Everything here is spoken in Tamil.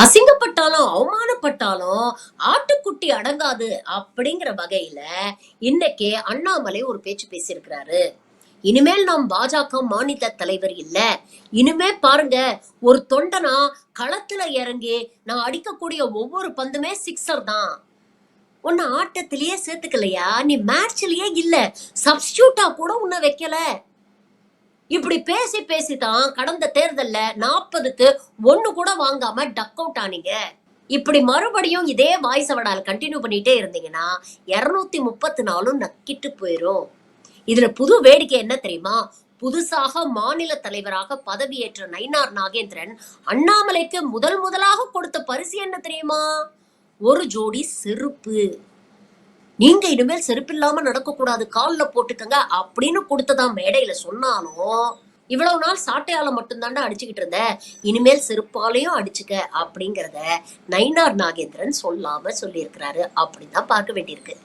அசிங்கப்பட்டாலும், அவமானப்பட்டாலும் ஆட்டுக்குட்டி அடங்காது அப்படிங்கிற வகையில இன்னைக்கு அண்ணாமலை ஒரு பேச்சு பேசியிருக்கிறாரு. இனிமேல் நாம் பாஜக மாநில தலைவர் இல்ல. இனிமே பாருங்க, ஒரு தொண்டனா களத்துல இறங்கி நான் அடிக்கக்கூடிய ஒவ்வொரு பந்துமே சிக்ஸர் தான். உன்னை ஆட்டத்திலேயே சேர்த்துக்கலையா? நீ மேட்ச்லயே இல்ல. சப்ஸ்டியூட்டா கூட உன்னை வைக்கல. இப்படி பேசி பேசித்தான் கடந்த தேர்தல்ல 40க்கு 1 கூட வாங்காம டக் அவுட் ஆனீங்க. இப்படி மறுபடியும் இதே வாய்ஸ் அவடால் கண்டினியூ பண்ணிட்டே இருந்தீங்கன்னா 234ம் நக்கிட்டு போயிரும். இதுல புது வேடிக்கை என்ன தெரியுமா? புதுசாக மாநில தலைவராக பதவியேற்ற நயினார் நாகேந்திரன் அண்ணாமலைக்கு முதலாக கொடுத்த பரிசு என்ன தெரியுமா? ஒரு ஜோடி செருப்பு. நீங்க இனிமேல் செருப்பில்லாம நடக்கக்கூடாது, கால்ல போட்டுக்கங்க அப்படின்னு கொடுத்ததான் மேடையில சொன்னாலும், இவ்வளவு நாள் சாட்டையால மட்டும்தாண்டா அடிச்சுக்கிட்டு இருந்த, இனிமேல் செருப்பாலையும் அடிச்சுக்க அப்படிங்கிறத நயினார் நாகேந்திரன் சொல்லாம சொல்லியிருக்கிறாரு. அப்படிதான் பார்க்க வேண்டியிருக்கு.